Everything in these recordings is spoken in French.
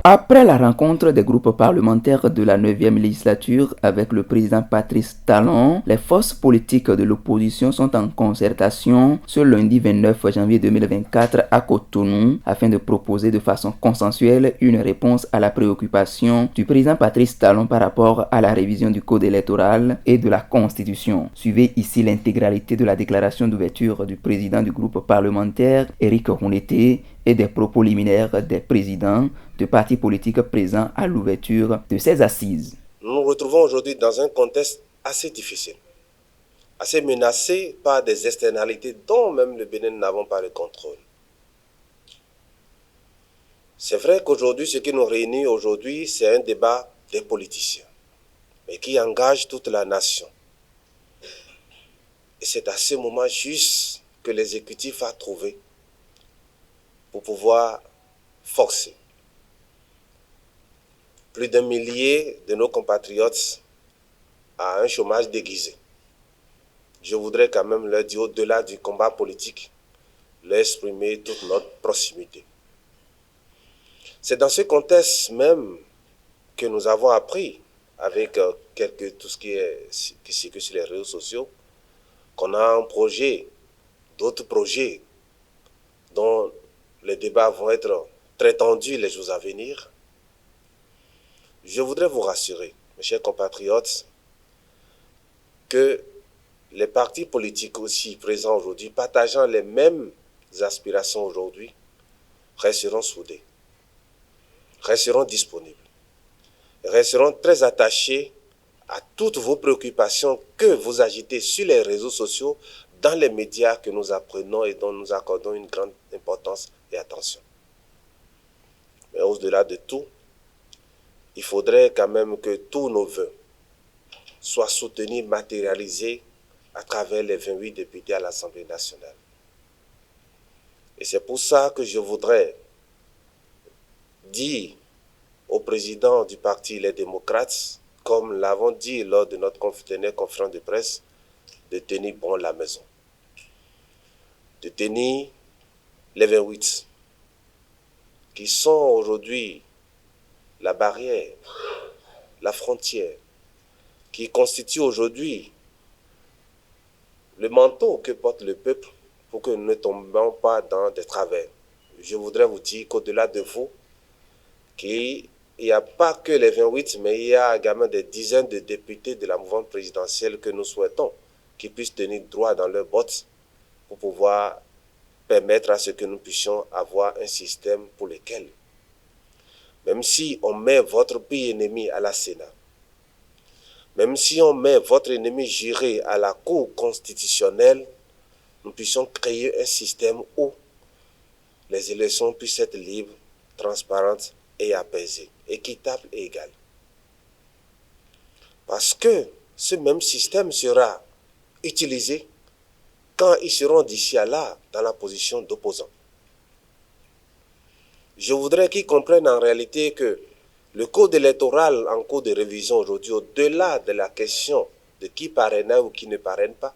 Après la rencontre des groupes parlementaires de la 9e législature avec le président Patrice Talon, les forces politiques de l'opposition sont en concertation ce lundi 29 janvier 2024 à Cotonou afin de proposer de façon consensuelle une réponse à la préoccupation du président Patrice Talon par rapport à la révision du code électoral et de la Constitution. Suivez ici l'intégralité de la déclaration d'ouverture du président du groupe parlementaire, Éric Rouneté, et des propos liminaires des présidents de partis politiques présents à l'ouverture de ces assises. Nous nous retrouvons aujourd'hui dans un contexte assez difficile, assez menacé par des externalités dont même le Bénin n'avons pas le contrôle. C'est vrai qu'aujourd'hui, ce qui nous réunit aujourd'hui, c'est un débat des politiciens, mais qui engage toute la nation. Et c'est à ce moment juste que l'exécutif a trouvé pour pouvoir forcer plus d'1 millier de nos compatriotes à un chômage déguisé. Je voudrais quand même leur dire, au-delà du combat politique, leur exprimer toute notre proximité. C'est dans ce contexte même que nous avons appris, avec tout ce qui circule sur les réseaux sociaux, qu'on a un projet, d'autres projets, dont les débats vont être très tendus les jours à venir. Je voudrais vous rassurer, mes chers compatriotes, que les partis politiques aussi présents aujourd'hui, partageant les mêmes aspirations aujourd'hui, resteront soudés, resteront disponibles, resteront très attachés à toutes vos préoccupations que vous agitez sur les réseaux sociaux, dans les médias que nous apprenons et dont nous accordons une grande importance et attention. Mais au-delà de tout, il faudrait quand même que tous nos vœux soient soutenus, matérialisés à travers les 28 députés à l'Assemblée nationale. Et c'est pour ça que je voudrais dire au président du parti Les Démocrates, comme l'avons dit lors de notre dernière conférence de presse, de tenir bon la maison, de tenir les 28, qui sont aujourd'hui la barrière, la frontière, qui constitue aujourd'hui le manteau que porte le peuple pour que nous ne tombions pas dans des travers. Je voudrais vous dire qu'au-delà de vous, qu'il n'y a pas que les 28, mais il y a également des dizaines de députés de la mouvance présidentielle que nous souhaitons qu'ils puissent tenir droit dans leurs bottes pour pouvoir permettre à ce que nous puissions avoir un système pour lequel, même si on met votre pays ennemi à la Sénat, même si on met votre ennemi juré à la Cour constitutionnelle, nous puissions créer un système où les élections puissent être libres, transparentes et apaisées, équitables et égales. Parce que ce même système sera utilisé quand ils seront d'ici à là dans la position d'opposants. Je voudrais qu'ils comprennent en réalité que le code électoral en cours de révision aujourd'hui, au-delà de la question de qui parraine ou qui ne parraine pas,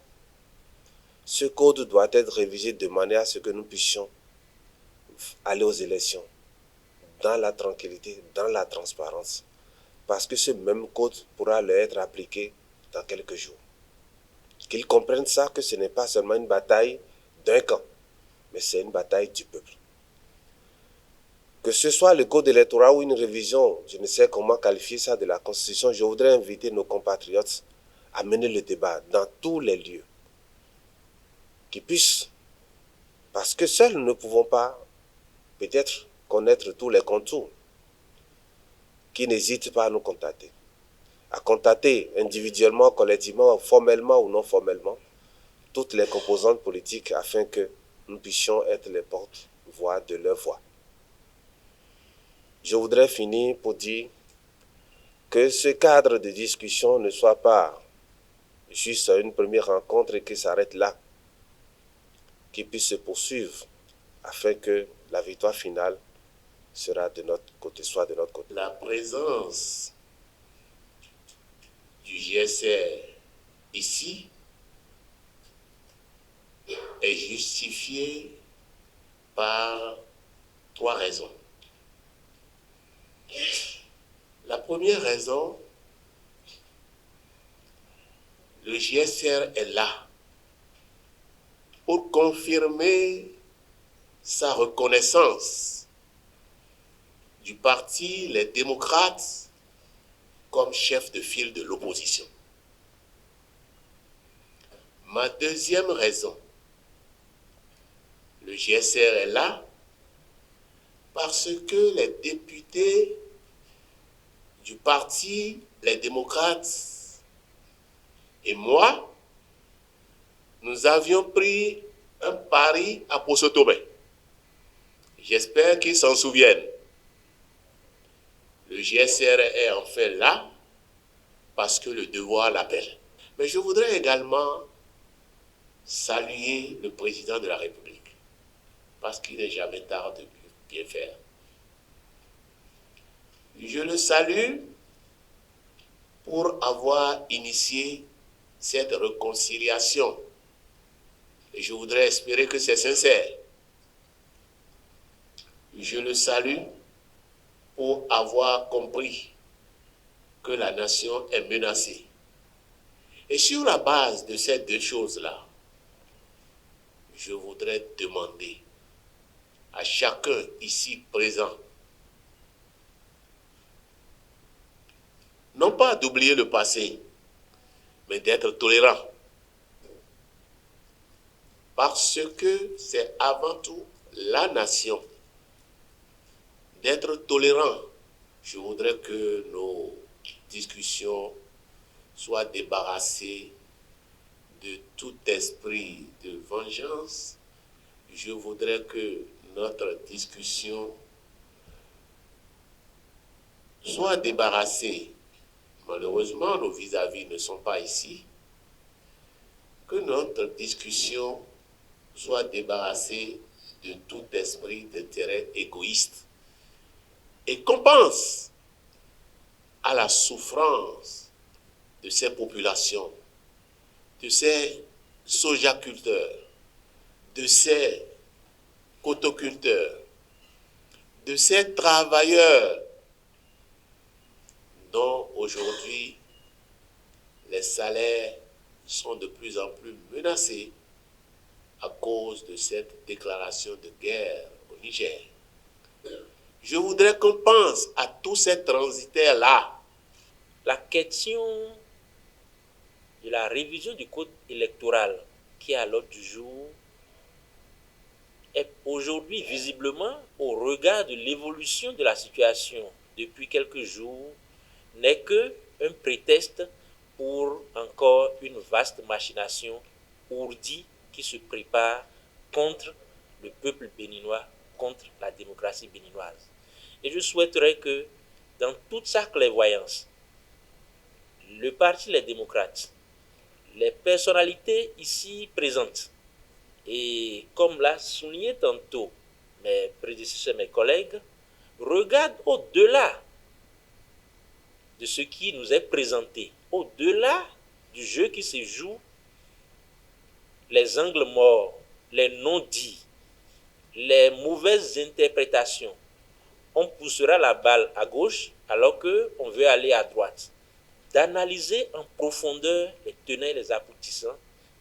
ce code doit être révisé de manière à ce que nous puissions aller aux élections dans la tranquillité, dans la transparence, parce que ce même code pourra leur être appliqué dans quelques jours. Qu'ils comprennent ça, que ce n'est pas seulement une bataille d'un camp, mais c'est une bataille du peuple. Que ce soit le code électoral ou une révision, je ne sais comment qualifier ça, de la Constitution, je voudrais inviter nos compatriotes à mener le débat dans tous les lieux. Qu'ils puissent, parce que seuls nous ne pouvons pas peut-être connaître tous les contours, qu'ils n'hésitent pas à nous contacter. À contacter individuellement, collectivement, formellement ou non formellement, toutes les composantes politiques afin que nous puissions être les porte-voix de leur voix. Je voudrais finir pour dire que ce cadre de discussion ne soit pas juste une première rencontre et qu'il s'arrête là, qu'il puisse se poursuivre afin que la victoire finale sera de notre côté, soit de notre côté. La présence du GSR ici est justifiée par 3 raisons. première raison, le GSR est là pour confirmer sa reconnaissance du parti Les Démocrates comme chef de file de l'opposition. Ma deuxième raison, le GSR est là parce que les députés du parti Les Démocrates et moi, nous avions pris un pari à Poso Tobin. J'espère qu'ils s'en souviennent. Le GSR est enfin là parce que le devoir l'appelle. Mais je voudrais également saluer le président de la République parce qu'il n'est jamais tard de bien faire. Je le salue pour avoir initié cette réconciliation. Et je voudrais espérer que c'est sincère. Je le salue pour avoir compris que la nation est menacée. Et sur la base de ces deux choses-là, je voudrais demander à chacun ici présent, non pas d'oublier le passé, mais d'être tolérant. Parce que c'est avant tout la nation. D'être tolérant. Je voudrais que nos discussions soient débarrassées de tout esprit de vengeance. Je voudrais que notre discussion soit débarrassée. Malheureusement, nos vis-à-vis ne sont pas ici. Que notre discussion soit débarrassée de tout esprit d'intérêt égoïste et qu'on pense à la souffrance de ces populations, de ces sojaculteurs, de ces cotoculteurs, de ces travailleurs dont aujourd'hui les salaires sont de plus en plus menacés à cause de cette déclaration de guerre au Niger. Je voudrais qu'on pense à tous ces transitaires-là. La question de la révision du code électoral qui est à l'ordre du jour est aujourd'hui visiblement, au regard de l'évolution de la situation depuis quelques jours, n'est qu'un prétexte pour encore une vaste machination ourdie qui se prépare contre le peuple béninois, contre la démocratie béninoise. Et je souhaiterais que, dans toute sa clairvoyance, le parti Les Démocrates, les personnalités ici présentes, et comme l'a souligné tantôt mes prédécesseurs, mes collègues, regardent au-delà de ce qui nous est présenté, au-delà du jeu qui se joue, les angles morts, les non-dits, les mauvaises interprétations. On poussera la balle à gauche alors qu'on veut aller à droite. D'analyser en profondeur les tenants et les aboutissants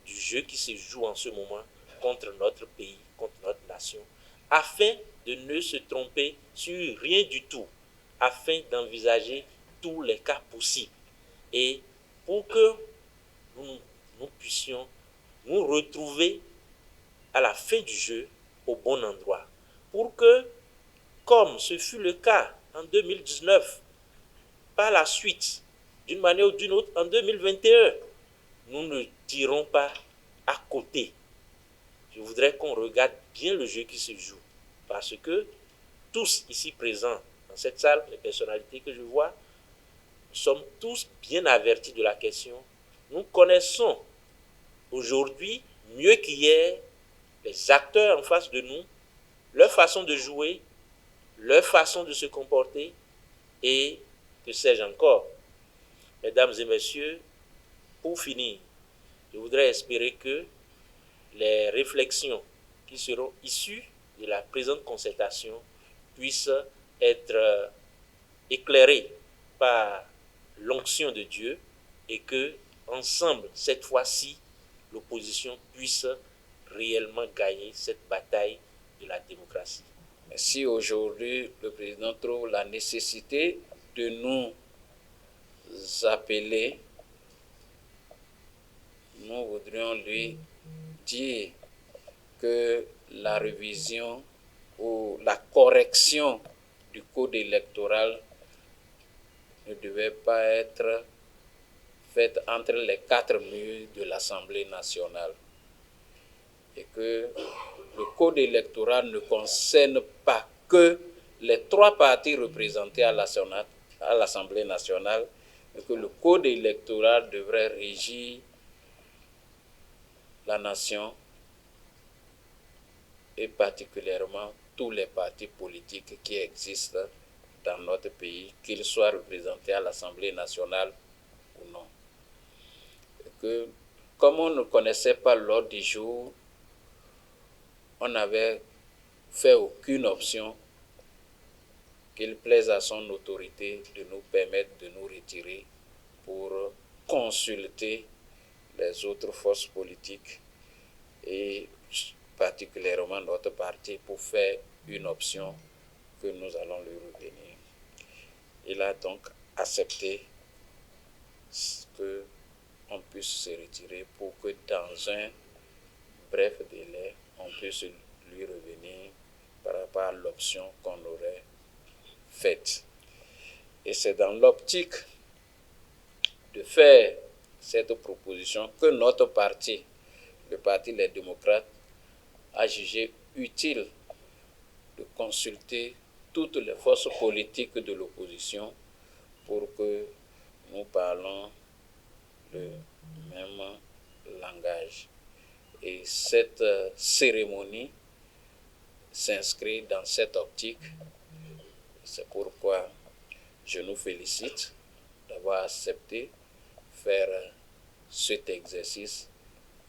du jeu qui se joue en ce moment contre notre pays, contre notre nation, afin de ne se tromper sur rien du tout, afin d'envisager tous les cas possibles et pour que nous puissions nous retrouver à la fin du jeu au bon endroit. Pour que, comme ce fut le cas en 2019, par la suite, d'une manière ou d'une autre, en 2021, nous ne tirons pas à côté. Je voudrais qu'on regarde bien le jeu qui se joue, parce que tous ici présents dans cette salle, les personnalités que je vois, nous sommes tous bien avertis de la question. Nous connaissons aujourd'hui, mieux qu'hier, les acteurs en face de nous, leur façon de jouer, leur façon de se comporter, et que sais-je encore. Mesdames et messieurs, pour finir, je voudrais espérer que les réflexions qui seront issues de la présente concertation puissent être éclairées par l'onction de Dieu et que, ensemble, cette fois-ci, l'opposition puisse réellement gagner cette bataille de la démocratie. Si aujourd'hui le président trouve la nécessité de nous appeler, nous voudrions lui dire que la révision ou la correction du code électoral ne devait pas être faite entre les quatre murs de l'Assemblée nationale et que le code électoral ne concerne pas que les trois partis représentés à l'Assemblée nationale, mais que le code électoral devrait régir la nation et particulièrement tous les partis politiques qui existent dans notre pays, qu'ils soient représentés à l'Assemblée nationale ou non. Et que, comme on ne connaissait pas l'ordre du jour, on n'avait fait aucune option qu'il plaise à son autorité de nous permettre de nous retirer pour consulter les autres forces politiques et particulièrement notre parti pour faire une option que nous allons lui revenir. Il a donc accepté qu'on puisse se retirer pour que dans un bref délai, on puisse lui revenir par rapport à l'option qu'on aurait faite. Et c'est dans l'optique de faire cette proposition que notre parti, le Parti Les Démocrates, a jugé utile de consulter toutes les forces politiques de l'opposition pour que nous parlons le même langage. Et cette cérémonie s'inscrit dans cette optique. C'est pourquoi je nous félicite d'avoir accepté faire cet exercice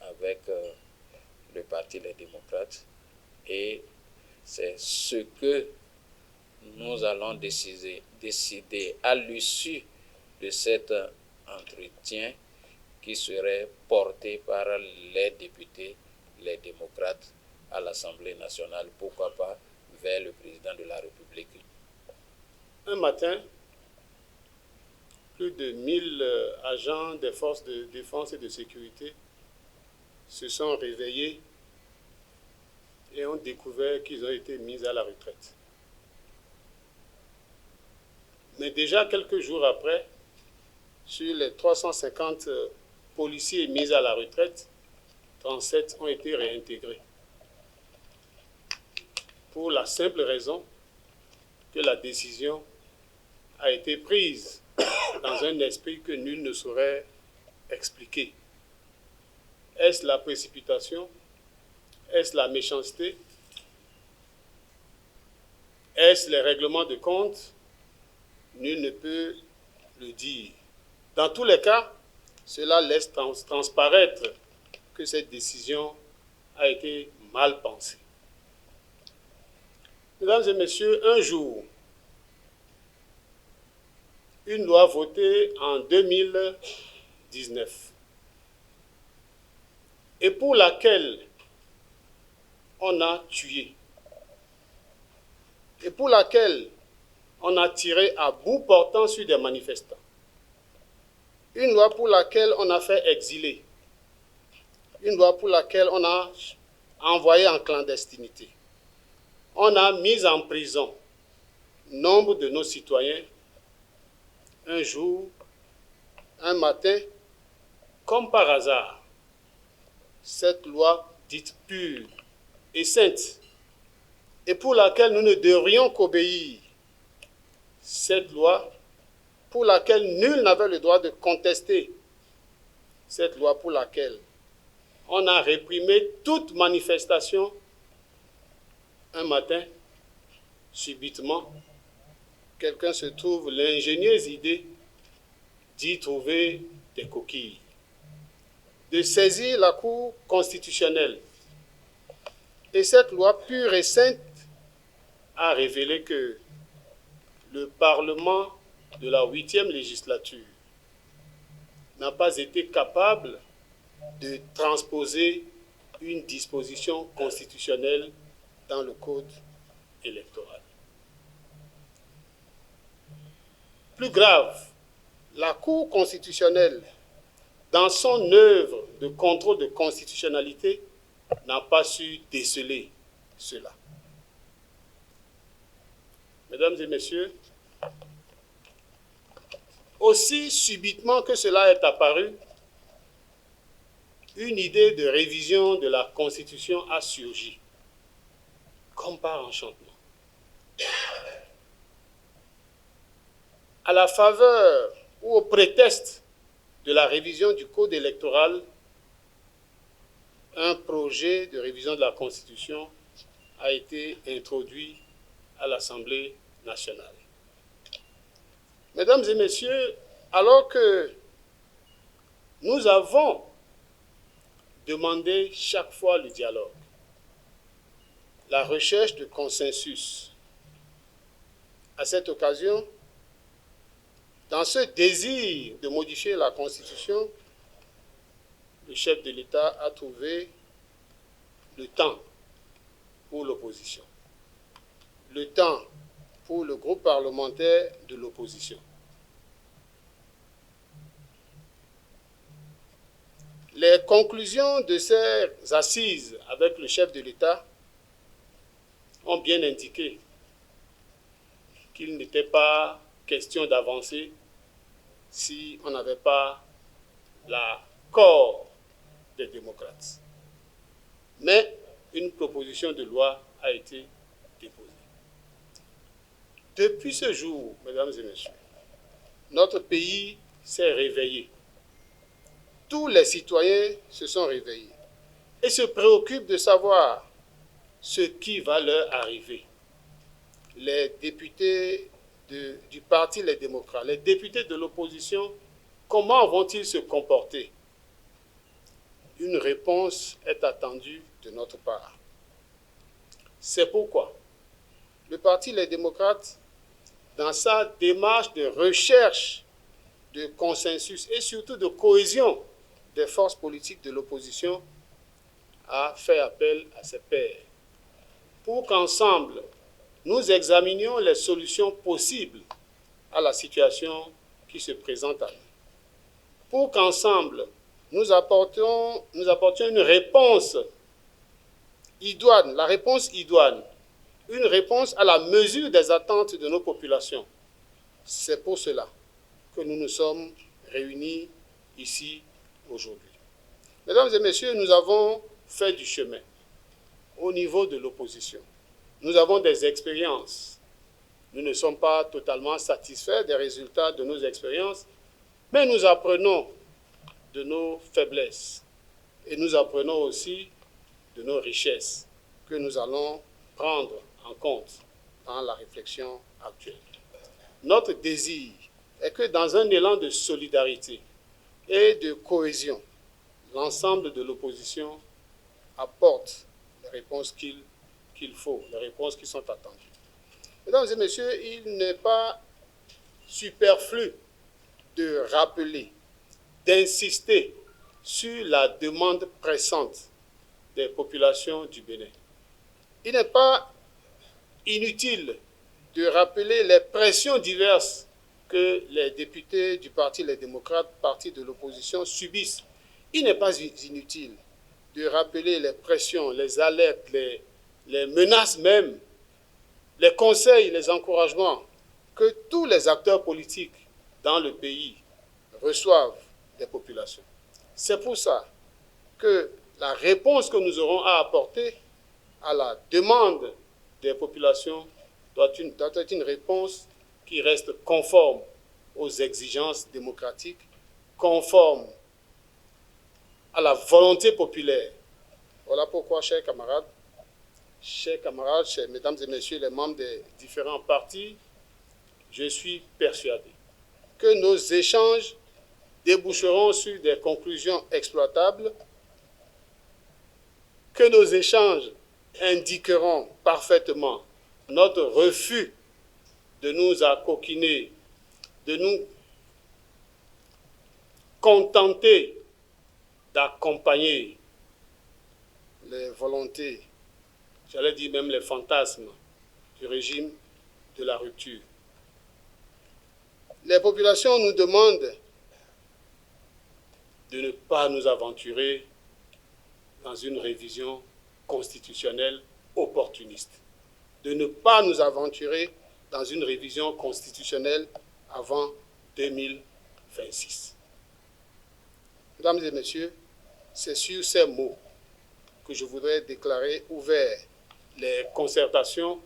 avec le Parti Les Démocrates. Et c'est ce que nous allons décider à l'issue de cet entretien qui serait porté par les députés, les démocrates à l'Assemblée nationale, pourquoi pas vers le président de la République. Un matin, plus de 1000 agents des forces de défense et de sécurité se sont réveillés et ont découvert qu'ils ont été mis à la retraite. Mais déjà quelques jours après, sur les 350 policiers mis à la retraite, 37 ont été réintégrés. Pour la simple raison que la décision a été prise dans un esprit que nul ne saurait expliquer. Est-ce la précipitation? Est-ce la méchanceté? Est-ce les règlements de compte? Nul ne peut le dire. Dans tous les cas, cela laisse transparaître que cette décision a été mal pensée. Mesdames et messieurs, un jour, une loi votée en 2019 et pour laquelle on a tué et pour laquelle on a tiré à bout portant sur des manifestants. Une loi pour laquelle on a fait exiler. Une loi pour laquelle on a envoyé en clandestinité. On a mis en prison nombre de nos citoyens. Un jour, un matin, comme par hasard, cette loi dite pure et sainte, et pour laquelle nous ne devrions qu'obéir, cette loi pour laquelle nul n'avait le droit de contester, cette loi pour laquelle on a réprimé toute manifestation, un matin, subitement, quelqu'un se trouve l'ingénieuse idée d'y trouver des coquilles, de saisir la Cour constitutionnelle. Et cette loi pure et sainte a révélé que le Parlement de la 8e législature n'a pas été capable de transposer une disposition constitutionnelle dans le code électoral. Plus grave, la Cour constitutionnelle, dans son œuvre de contrôle de constitutionnalité, n'a pas su déceler cela. Mesdames et messieurs, aussi subitement que cela est apparu, une idée de révision de la Constitution a surgi, comme par enchantement. À la faveur ou au prétexte de la révision du Code électoral, un projet de révision de la Constitution a été introduit à l'Assemblée nationale. Mesdames et messieurs, alors que nous avons demandé chaque fois le dialogue, la recherche de consensus, à cette occasion, dans ce désir de modifier la Constitution, le chef de l'État a trouvé le temps pour l'opposition, le temps pour le groupe parlementaire de l'opposition. Les conclusions de ces assises avec le chef de l'État ont bien indiqué qu'il n'était pas question d'avancer si on n'avait pas l'accord des démocrates. Mais une proposition de loi a été déposée. Depuis ce jour, mesdames et messieurs, notre pays s'est réveillé. Tous les citoyens se sont réveillés et se préoccupent de savoir ce qui va leur arriver. Les députés du parti Les Démocrates, les députés de l'opposition, comment vont-ils se comporter? Une réponse est attendue de notre part. C'est pourquoi le parti Les Démocrates, dans sa démarche de recherche de consensus et surtout de cohésion des forces politiques de l'opposition, a fait appel à ses pairs pour qu'ensemble, nous examinions les solutions possibles à la situation qui se présente à nous. Pour qu'ensemble, nous apportions une réponse idoine, la réponse idoine, une réponse à la mesure des attentes de nos populations. C'est pour cela que nous nous sommes réunis ici aujourd'hui. Mesdames et messieurs, nous avons fait du chemin au niveau de l'opposition. Nous avons des expériences. Nous ne sommes pas totalement satisfaits des résultats de nos expériences, mais nous apprenons de nos faiblesses et nous apprenons aussi de nos richesses que nous allons prendre en compte dans la réflexion actuelle. Notre désir est que dans un élan de solidarité et de cohésion, l'ensemble de l'opposition apporte les réponses qu'il faut, les réponses qui sont attendues. Mesdames et messieurs, il n'est pas superflu de rappeler, d'insister sur la demande pressante des populations du Bénin. Il n'est pas inutile de rappeler les pressions diverses que les députés du parti Les Démocrates, parti de l'opposition, subissent. Il n'est pas inutile de rappeler les pressions, les alertes, les menaces même, les conseils, les encouragements que tous les acteurs politiques dans le pays reçoivent des populations. C'est pour ça que la réponse que nous aurons à apporter à la demande des populations doit être une réponse qui reste conforme aux exigences démocratiques, conforme à la volonté populaire. Voilà pourquoi, chers camarades, chers mesdames et messieurs les membres des différents partis, je suis persuadé que nos échanges déboucheront sur des conclusions exploitables, que nos échanges indiqueront parfaitement notre refus de nous accoquiner de nous contenter d'accompagner les volontés, j'allais dire même les fantasmes du régime de la rupture. Les populations nous demandent de ne pas nous aventurer dans une révision constitutionnelle opportuniste, de ne pas nous aventurer dans une révision constitutionnelle avant 2026. Mesdames et messieurs, c'est sur ces mots que je voudrais déclarer ouvertes les concertations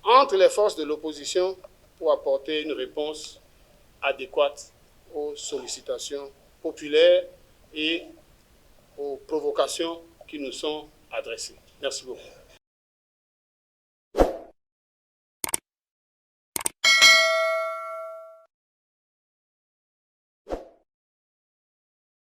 entre les forces de l'opposition pour apporter une réponse adéquate aux sollicitations populaires et aux provocations qui nous sont adressées. Merci beaucoup.